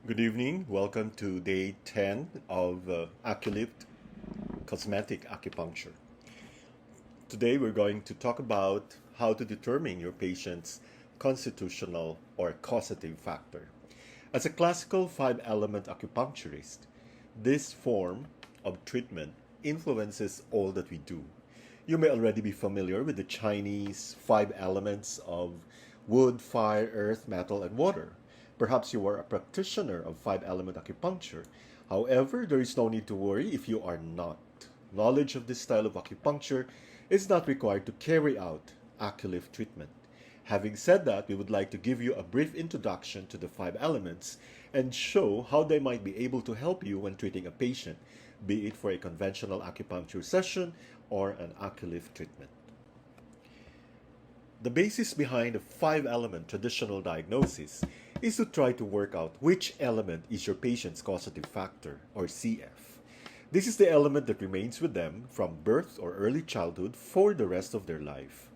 Good evening. Welcome to day 10 of ACULIFT Cosmetic Acupuncture. Today we're going to talk about how to determine your patient's constitutional or causative factor. As a classical five-element acupuncturist, this form of treatment influences all that we do. You may already be familiar with the Chinese five elements of wood, fire, earth, metal, and water. Perhaps you are a practitioner of five-element acupuncture. However, there is no need to worry if you are not. Knowledge of this style of acupuncture is not required to carry out ACULIFT treatment. Having said that, we would like to give you a brief introduction to the five elements and show how they might be able to help you when treating a patient, be it for a conventional acupuncture session or an ACULIFT treatment. The basis behind the five-element traditional diagnosis is to try to work out which element is your patient's causative factor, or CF. This is the element that remains with them from birth or early childhood for the rest of their life.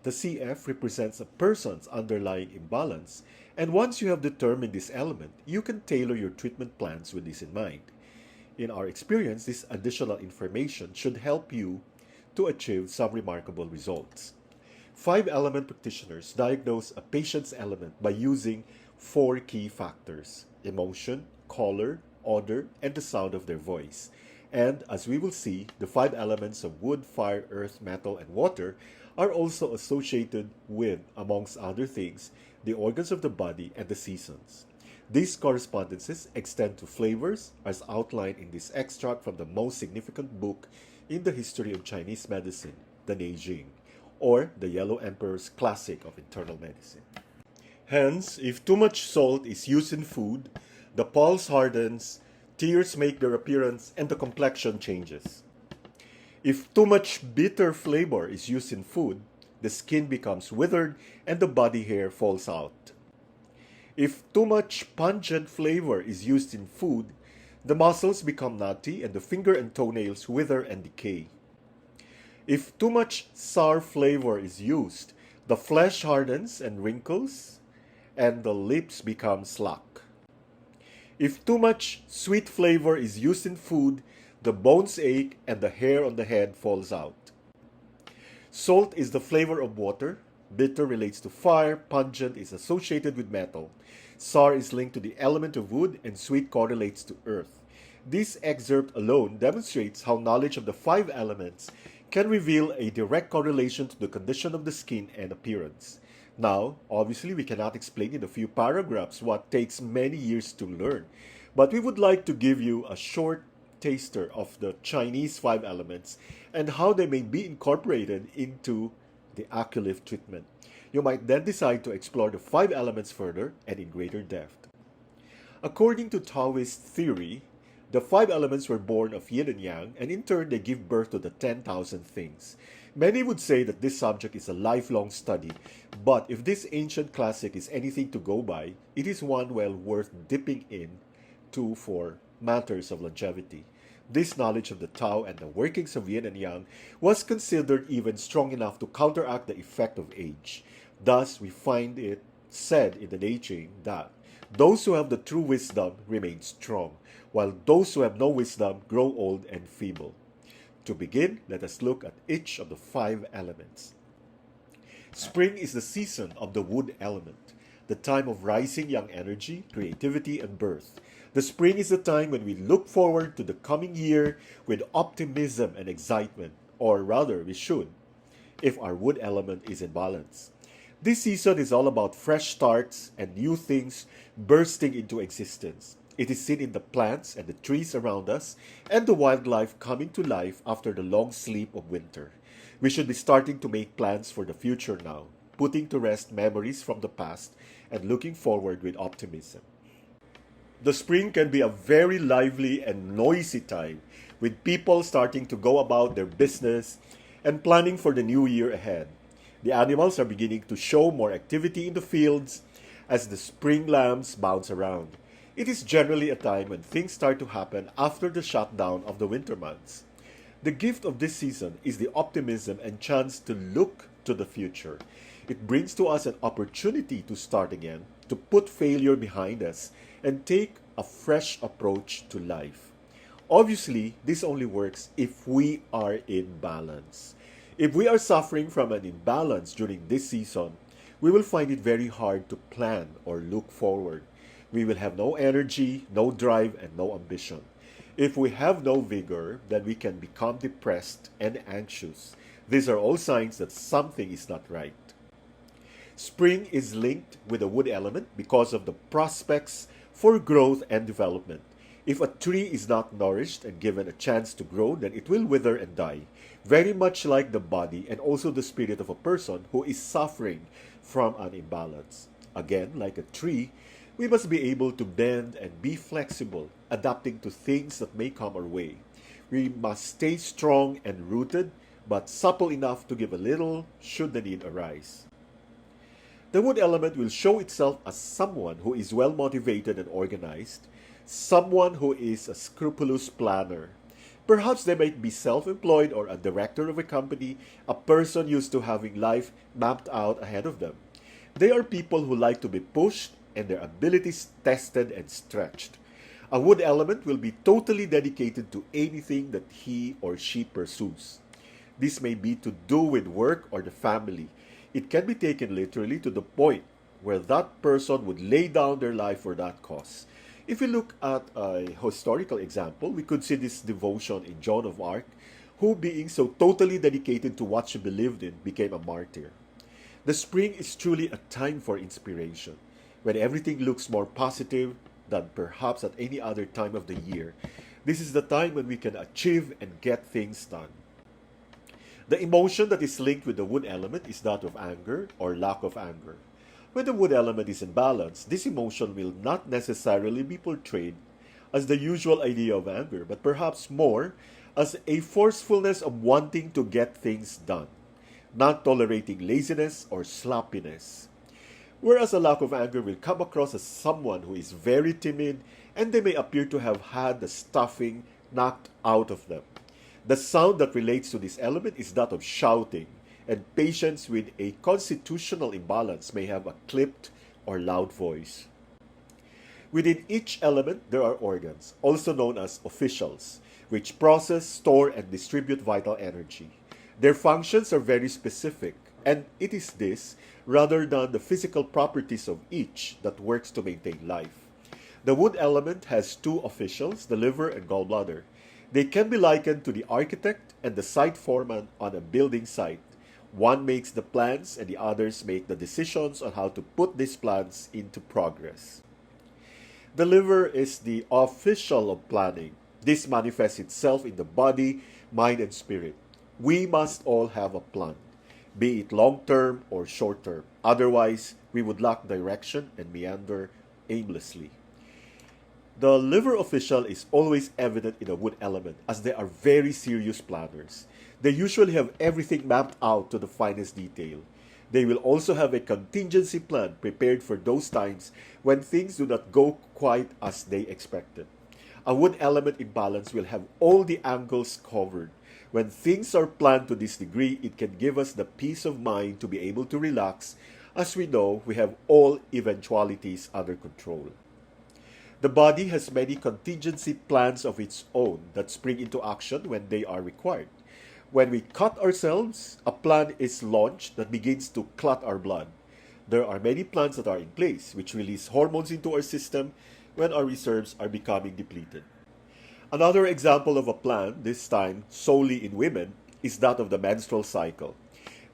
The CF represents a person's underlying imbalance, and once you have determined this element, you can tailor your treatment plans with this in mind. In our experience, this additional information should help you to achieve some remarkable results. Five-element practitioners diagnose a patient's element by using four key factors: emotion, color, odor, and the sound of their voice. And as we will see, the five elements of wood, fire, earth, metal, and water are also associated with, amongst other things, the organs of the body and the seasons. These correspondences extend to flavors, as outlined in this extract from the most significant book in the history of Chinese medicine, the Neijing, or the Yellow Emperor's Classic of Internal Medicine. Hence, if too much salt is used in food, the pulse hardens, tears make their appearance, and the complexion changes. If too much bitter flavor is used in food, the skin becomes withered and the body hair falls out. If too much pungent flavor is used in food, the muscles become knotty and the finger and toenails wither and decay. If too much sour flavor is used, the flesh hardens and wrinkles, and the lips become slack. If too much sweet flavor is used in food, the bones ache and the hair on the head falls out. Salt is the flavor of water, bitter relates to fire, pungent is associated with metal, sour is linked to the element of wood, and sweet correlates to earth. This excerpt alone demonstrates how knowledge of the five elements can reveal a direct correlation to the condition of the skin and appearance. Now, obviously, we cannot explain in a few paragraphs what takes many years to learn, but we would like to give you a short taster of the Chinese five elements and how they may be incorporated into the ACULIFT treatment. You might then decide to explore the five elements further and in greater depth. According to Taoist theory, the five elements were born of yin and yang, and in turn they give birth to the 10,000 things. Many would say that this subject is a lifelong study, but if this ancient classic is anything to go by, it is one well worth dipping into for matters of longevity. This knowledge of the Tao and the workings of yin and yang was considered even strong enough to counteract the effect of age. Thus, we find it said in the Neijing that those who have the true wisdom remain strong, while those who have no wisdom grow old and feeble. To begin, let us look at each of the five elements. Spring is the season of the wood element, the time of rising young energy, creativity, and birth. The spring is the time when we look forward to the coming year with optimism and excitement, or rather we should, if our wood element is in balance. This season is all about fresh starts and new things bursting into existence. It is seen in the plants and the trees around us and the wildlife coming to life after the long sleep of winter. We should be starting to make plans for the future now, putting to rest memories from the past and looking forward with optimism. The spring can be a very lively and noisy time, with people starting to go about their business and planning for the new year ahead. The animals are beginning to show more activity in the fields as the spring lambs bounce around. It is generally a time when things start to happen after the shutdown of the winter months. The gift of this season is the optimism and chance to look to the future. It brings to us an opportunity to start again, to put failure behind us and take a fresh approach to life. Obviously, this only works if we are in balance. If we are suffering from an imbalance during this season, we will find it very hard to plan or look forward. We will have no energy, no drive, and no ambition. If we have no vigor, then we can become depressed and anxious. These are all signs that something is not right. Spring is linked with the wood element because of the prospects for growth and development. If a tree is not nourished and given a chance to grow, then it will wither and die, very much like the body and also the spirit of a person who is suffering from an imbalance. Again, like a tree, we must be able to bend and be flexible, adapting to things that may come our way. We must stay strong and rooted, but supple enough to give a little should the need arise. The wood element will show itself as someone who is well motivated and organized, someone who is a scrupulous planner. Perhaps they might be self-employed or a director of a company, a person used to having life mapped out ahead of them. They are people who like to be pushed and their abilities tested and stretched. A wood element will be totally dedicated to anything that he or she pursues. This may be to do with work or the family. It can be taken literally to the point where that person would lay down their life for that cause. If we look at a historical example, we could see this devotion in Joan of Arc, who being so totally dedicated to what she believed in, became a martyr. The spring is truly a time for inspiration, when everything looks more positive than perhaps at any other time of the year. This is the time when we can achieve and get things done. The emotion that is linked with the wood element is that of anger or lack of anger. When the wood element is in balance, this emotion will not necessarily be portrayed as the usual idea of anger, but perhaps more as a forcefulness of wanting to get things done, not tolerating laziness or sloppiness. Whereas a lack of anger will come across as someone who is very timid and they may appear to have had the stuffing knocked out of them. The sound that relates to this element is that of shouting, and patients with a constitutional imbalance may have a clipped or loud voice. Within each element, there are organs, also known as officials, which process, store, and distribute vital energy. Their functions are very specific, and it is this, rather than the physical properties of each, that works to maintain life. The wood element has two officials, the liver and gallbladder. They can be likened to the architect and the site foreman on a building site. One makes the plans and the others make the decisions on how to put these plans into progress. The liver is the official of planning. This manifests itself in the body, mind, and spirit. We must all have a plan, be it long-term or short-term. Otherwise, we would lack direction and meander aimlessly. The liver official is always evident in a wood element as they are very serious planners. They usually have everything mapped out to the finest detail. They will also have a contingency plan prepared for those times when things do not go quite as they expected. A wood element imbalance will have all the angles covered. When things are planned to this degree, it can give us the peace of mind to be able to relax as we know we have all eventualities under control. The body has many contingency plans of its own that spring into action when they are required. When we cut ourselves, a plan is launched that begins to clot our blood. There are many plans that are in place which release hormones into our system when our reserves are becoming depleted. Another example of a plan, this time solely in women, is that of the menstrual cycle.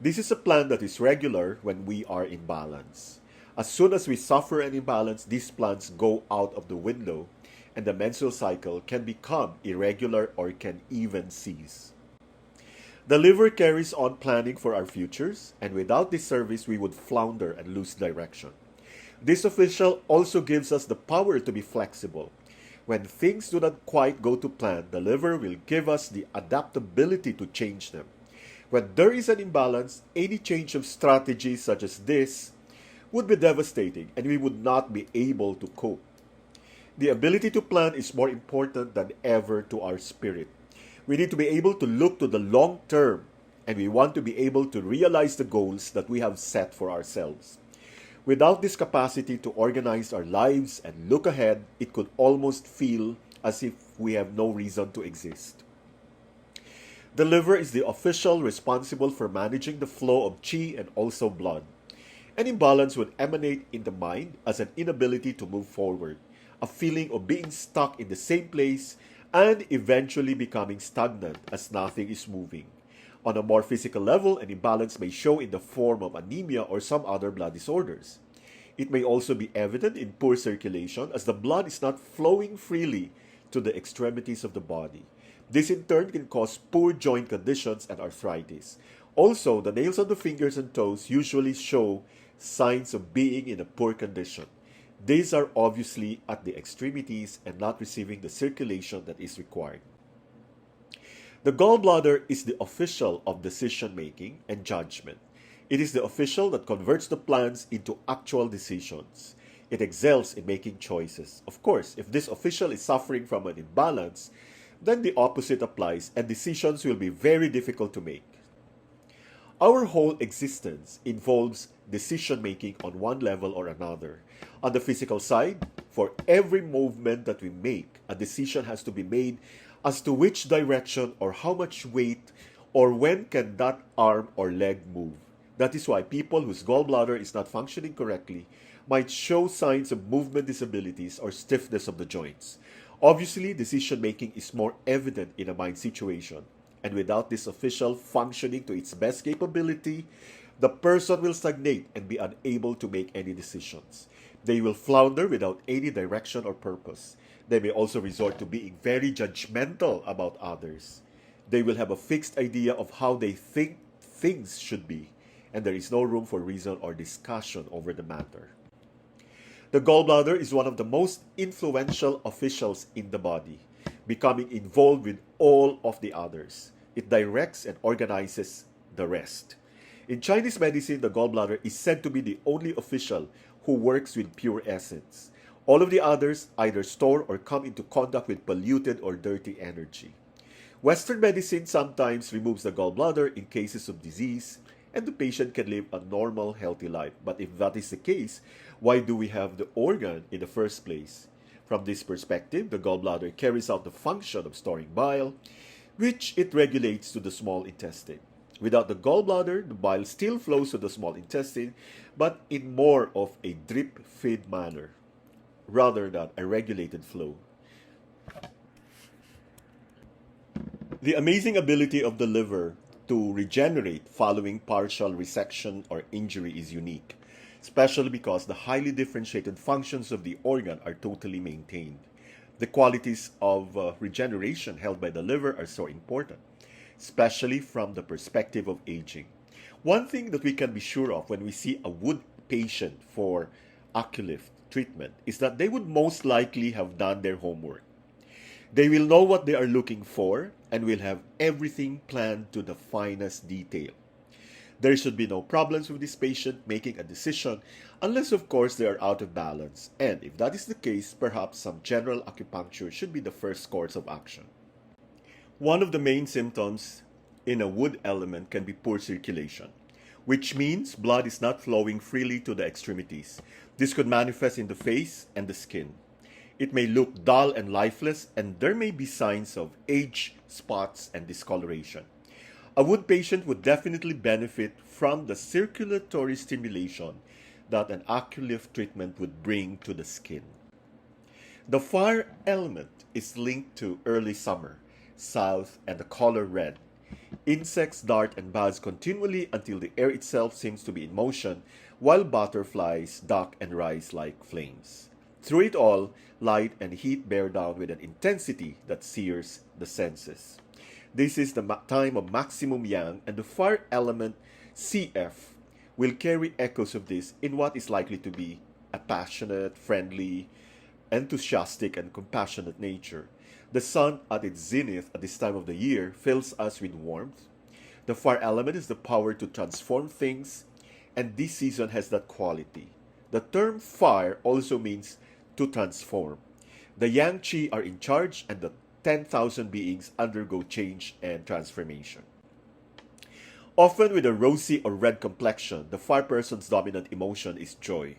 This is a plan that is regular when we are in balance. As soon as we suffer an imbalance, these plans go out of the window and the menstrual cycle can become irregular or can even cease. The liver carries on planning for our futures, and without this service we would flounder and lose direction. This official also gives us the power to be flexible. When things do not quite go to plan, the liver will give us the adaptability to change them. When there is an imbalance, any change of strategy such as this would be devastating and we would not be able to cope. The ability to plan is more important than ever to our spirit. We need to be able to look to the long term, and we want to be able to realize the goals that we have set for ourselves. Without this capacity to organize our lives and look ahead, it could almost feel as if we have no reason to exist. The liver is the official responsible for managing the flow of qi and also blood. An imbalance would emanate in the mind as an inability to move forward, a feeling of being stuck in the same place, and eventually becoming stagnant as nothing is moving. On a more physical level, an imbalance may show in the form of anemia or some other blood disorders. It may also be evident in poor circulation as the blood is not flowing freely to the extremities of the body. This in turn can cause poor joint conditions and arthritis. Also, the nails on the fingers and toes usually show signs of being in a poor condition. These are obviously at the extremities and not receiving the circulation that is required. The gallbladder is the official of decision making and judgment. It is the official that converts the plans into actual decisions. It excels in making choices. Of course, if this official is suffering from an imbalance, then the opposite applies and decisions will be very difficult to make. Our whole existence involves decision making on one level or another. On the physical side, for every movement that we make, a decision has to be made as to which direction or how much weight or when can that arm or leg move. That is why people whose gallbladder is not functioning correctly might show signs of movement disabilities or stiffness of the joints. Obviously, decision making is more evident in a mind situation, and without this official functioning to its best capability, the person will stagnate and be unable to make any decisions. They will flounder without any direction or purpose. They may also resort to being very judgmental about others. They will have a fixed idea of how they think things should be, and there is no room for reason or discussion over the matter. The gallbladder is one of the most influential officials in the body, becoming involved with all of the others. It directs and organizes the rest. In Chinese medicine, the gallbladder is said to be the only official who works with pure essence. All of the others either store or come into contact with polluted or dirty energy. Western medicine sometimes removes the gallbladder in cases of disease, and the patient can live a normal, healthy life. But if that is the case, why do we have the organ in the first place? From this perspective, the gallbladder carries out the function of storing bile, which it regulates to the small intestine. Without the gallbladder, the bile still flows to the small intestine, but in more of a drip-feed manner, rather than a regulated flow. The amazing ability of the liver to regenerate following partial resection or injury is unique, especially because the highly differentiated functions of the organ are totally maintained. The qualities of regeneration held by the liver are so important, especially from the perspective of aging. One thing that we can be sure of when we see a wood patient for ACULIFT treatment is that they would most likely have done their homework. They will know what they are looking for and will have everything planned to the finest detail. There should be no problems with this patient making a decision unless of course they are out of balance, and if that is the case, perhaps some general acupuncture should be the first course of action. One of the main symptoms in a wood element can be poor circulation, which means blood is not flowing freely to the extremities. This could manifest in the face and the skin. It may look dull and lifeless, and there may be signs of age, spots, and discoloration. A wood patient would definitely benefit from the circulatory stimulation that an ACULIFT treatment would bring to the skin. The fire element is linked to early summer, south, and the color red. Insects dart and buzz continually until the air itself seems to be in motion, while butterflies duck and rise like flames. Through it all, light and heat bear down with an intensity that sears the senses. This is the time of maximum yang, and the fire element CF will carry echoes of this in what is likely to be a passionate, friendly, enthusiastic, and compassionate nature. The sun at its zenith at this time of the year fills us with warmth. The fire element is the power to transform things, and this season has that quality. The term fire also means to transform. The yang qi are in charge, and the 10,000 beings undergo change and transformation. Often with a rosy or red complexion, the fire person's dominant emotion is joy.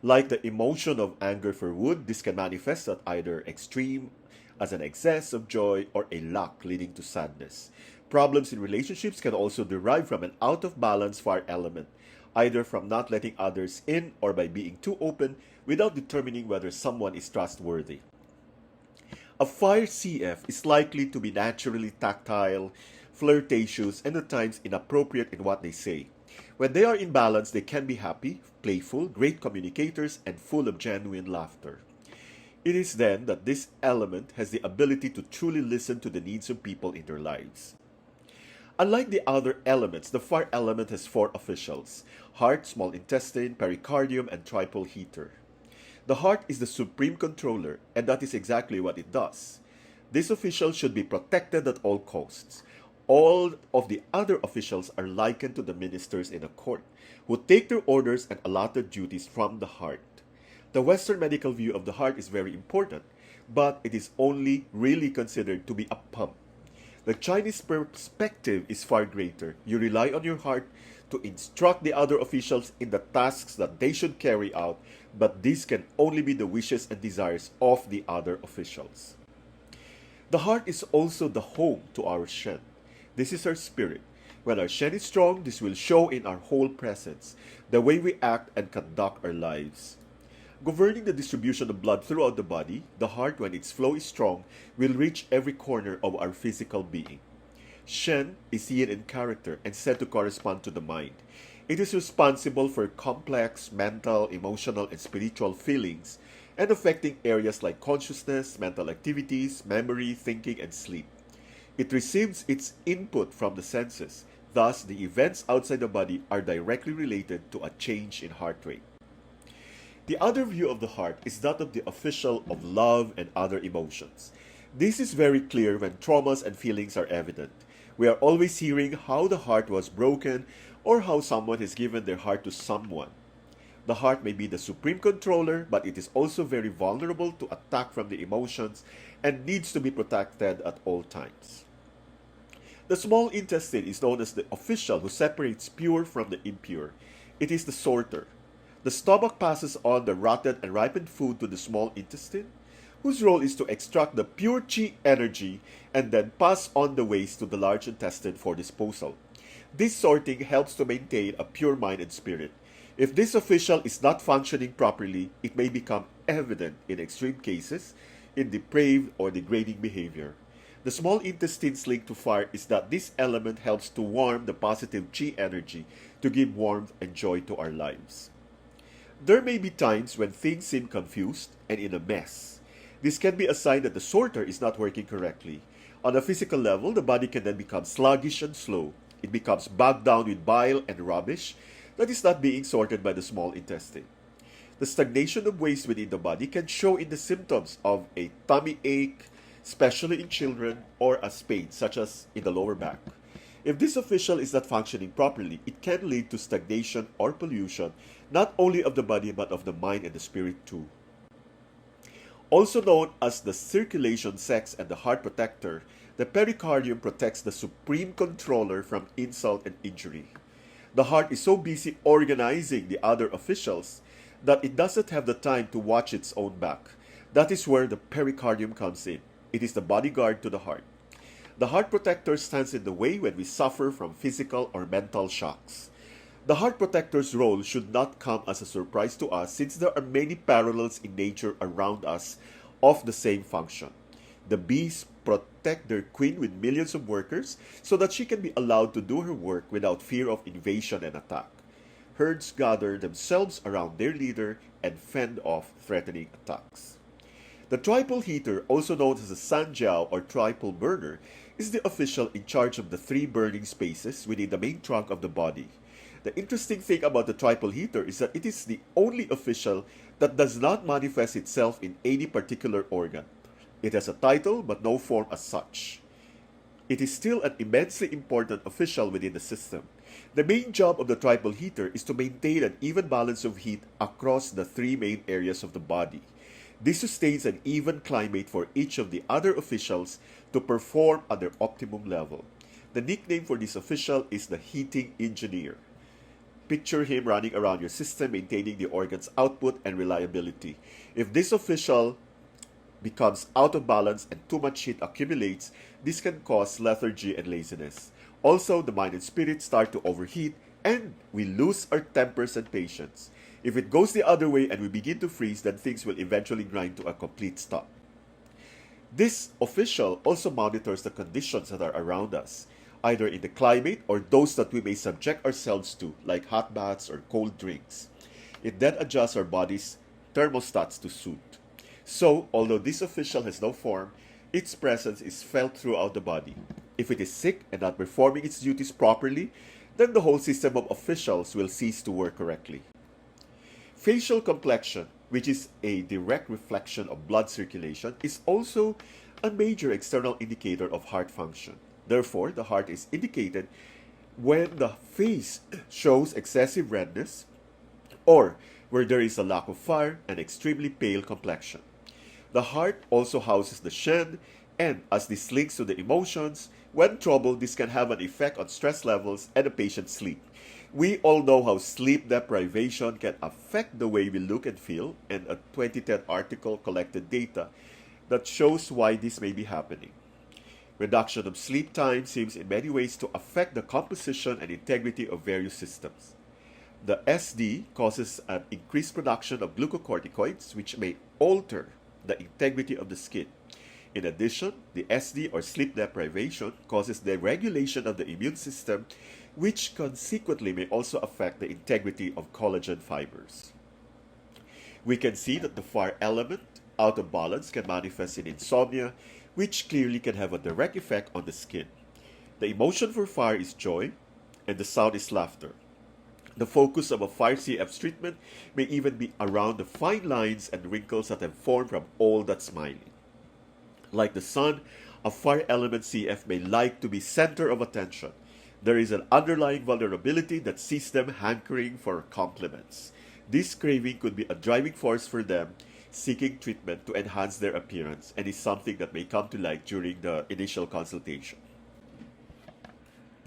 Like the emotion of anger for wood, this can manifest at either extreme as an excess of joy or a lack leading to sadness. Problems in relationships can also derive from an out of balance fire element, either from not letting others in or by being too open without determining whether someone is trustworthy. A fire CF is likely to be naturally tactile, flirtatious, and at times inappropriate in what they say. When they are in balance, they can be happy, playful, great communicators, and full of genuine laughter. It is then that this element has the ability to truly listen to the needs of people in their lives. Unlike the other elements, the fire element has four officials: heart, small intestine, pericardium, and triple heater. The heart is the supreme controller, and that is exactly what it does. This official should be protected at all costs. All of the other officials are likened to the ministers in a court, who take their orders and allotted duties from the heart. The Western medical view of the heart is very important, but it is only really considered to be a pump. The Chinese perspective is far greater. You rely on your heart to instruct the other officials in the tasks that they should carry out, but these can only be the wishes and desires of the other officials. The heart is also the home to our Shen. This is our spirit. When our Shen is strong, this will show in our whole presence, the way we act and conduct our lives. Governing the distribution of blood throughout the body, the heart, when its flow is strong, will reach every corner of our physical being. Shen is yin in character and said to correspond to the mind. It is responsible for complex mental, emotional, and spiritual feelings and affecting areas like consciousness, mental activities, memory, thinking, and sleep. It receives its input from the senses. Thus, the events outside the body are directly related to a change in heart rate. The other view of the heart is that of the official of love and other emotions. This is very clear when traumas and feelings are evident. We are always hearing how the heart was broken or how someone has given their heart to someone. The heart may be the supreme controller, but it is also very vulnerable to attack from the emotions and needs to be protected at all times. The small intestine is known as the official who separates pure from the impure. It is the sorter. The stomach passes on the rotten and ripened food to the small intestine, whose role is to extract the pure chi energy and then pass on the waste to the large intestine for disposal. This sorting helps to maintain a pure mind and spirit. If this official is not functioning properly, it may become evident in extreme cases in depraved or degrading behavior. The small intestine's link to fire is that this element helps to warm the positive chi energy to give warmth and joy to our lives. There may be times when things seem confused and in a mess. This can be a sign that the sorter is not working correctly. On a physical level, the body can then become sluggish and slow. It becomes bogged down with bile and rubbish that is not being sorted by the small intestine. The stagnation of waste within the body can show in the symptoms of a tummy ache, especially in children, or as pain, such as in the lower back. If this official is not functioning properly, it can lead to stagnation or pollution, not only of the body but of the mind and the spirit too. Also known as the circulation sex and the heart protector, the pericardium protects the supreme controller from insult and injury. The heart is so busy organizing the other officials that it doesn't have the time to watch its own back. That is where the pericardium comes in. It is the bodyguard to the heart. The heart protector stands in the way when we suffer from physical or mental shocks. The heart protector's role should not come as a surprise to us since there are many parallels in nature around us of the same function. The bees protect their queen with millions of workers so that she can be allowed to do her work without fear of invasion and attack. Herds gather themselves around their leader and fend off threatening attacks. The triple heater, also known as the sanjiao or triple burner, is the official in charge of the three burning spaces within the main trunk of the body. The interesting thing about the triple heater is that it is the only official that does not manifest itself in any particular organ. It has a title but no form as such. It is still an immensely important official within the system. The main job of the triple heater is to maintain an even balance of heat across the three main areas of the body. This sustains an even climate for each of the other officials to perform at their optimum level. The nickname for this official is the heating engineer. Picture him running around your system, maintaining the organ's output and reliability. If this official becomes out of balance and too much heat accumulates, this can cause lethargy and laziness. Also, the mind and spirit start to overheat and we lose our tempers and patience. If it goes the other way and we begin to freeze, then things will eventually grind to a complete stop. This official also monitors the conditions that are around us, either in the climate or those that we may subject ourselves to, like hot baths or cold drinks. It then adjusts our body's thermostats to suit. So, although this official has no form, its presence is felt throughout the body. If it is sick and not performing its duties properly, then the whole system of officials will cease to work correctly. Facial complexion, which is a direct reflection of blood circulation, is also a major external indicator of heart function. Therefore, the heart is indicated when the face shows excessive redness or where there is a lack of fire and extremely pale complexion. The heart also houses the shen, and as this links to the emotions, when troubled, this can have an effect on stress levels and a patient's sleep. We all know how sleep deprivation can affect the way we look and feel, and a 2010 article collected data that shows why this may be happening. Reduction of sleep time seems in many ways to affect the composition and integrity of various systems. The SD causes an increased production of glucocorticoids, which may alter the integrity of the skin. In addition, the SD or sleep deprivation causes the regulation of the immune system, which consequently may also affect the integrity of collagen fibers. We can see that the fire element out of balance can manifest in insomnia, which clearly can have a direct effect on the skin. The emotion for fire is joy, and the sound is laughter. The focus of a fire CF's treatment may even be around the fine lines and wrinkles that have formed from all that smiling. Like the sun, a fire element CF may like to be center of attention. There is an underlying vulnerability that sees them hankering for compliments. This craving could be a driving force for them seeking treatment to enhance their appearance, and is something that may come to light during the initial consultation.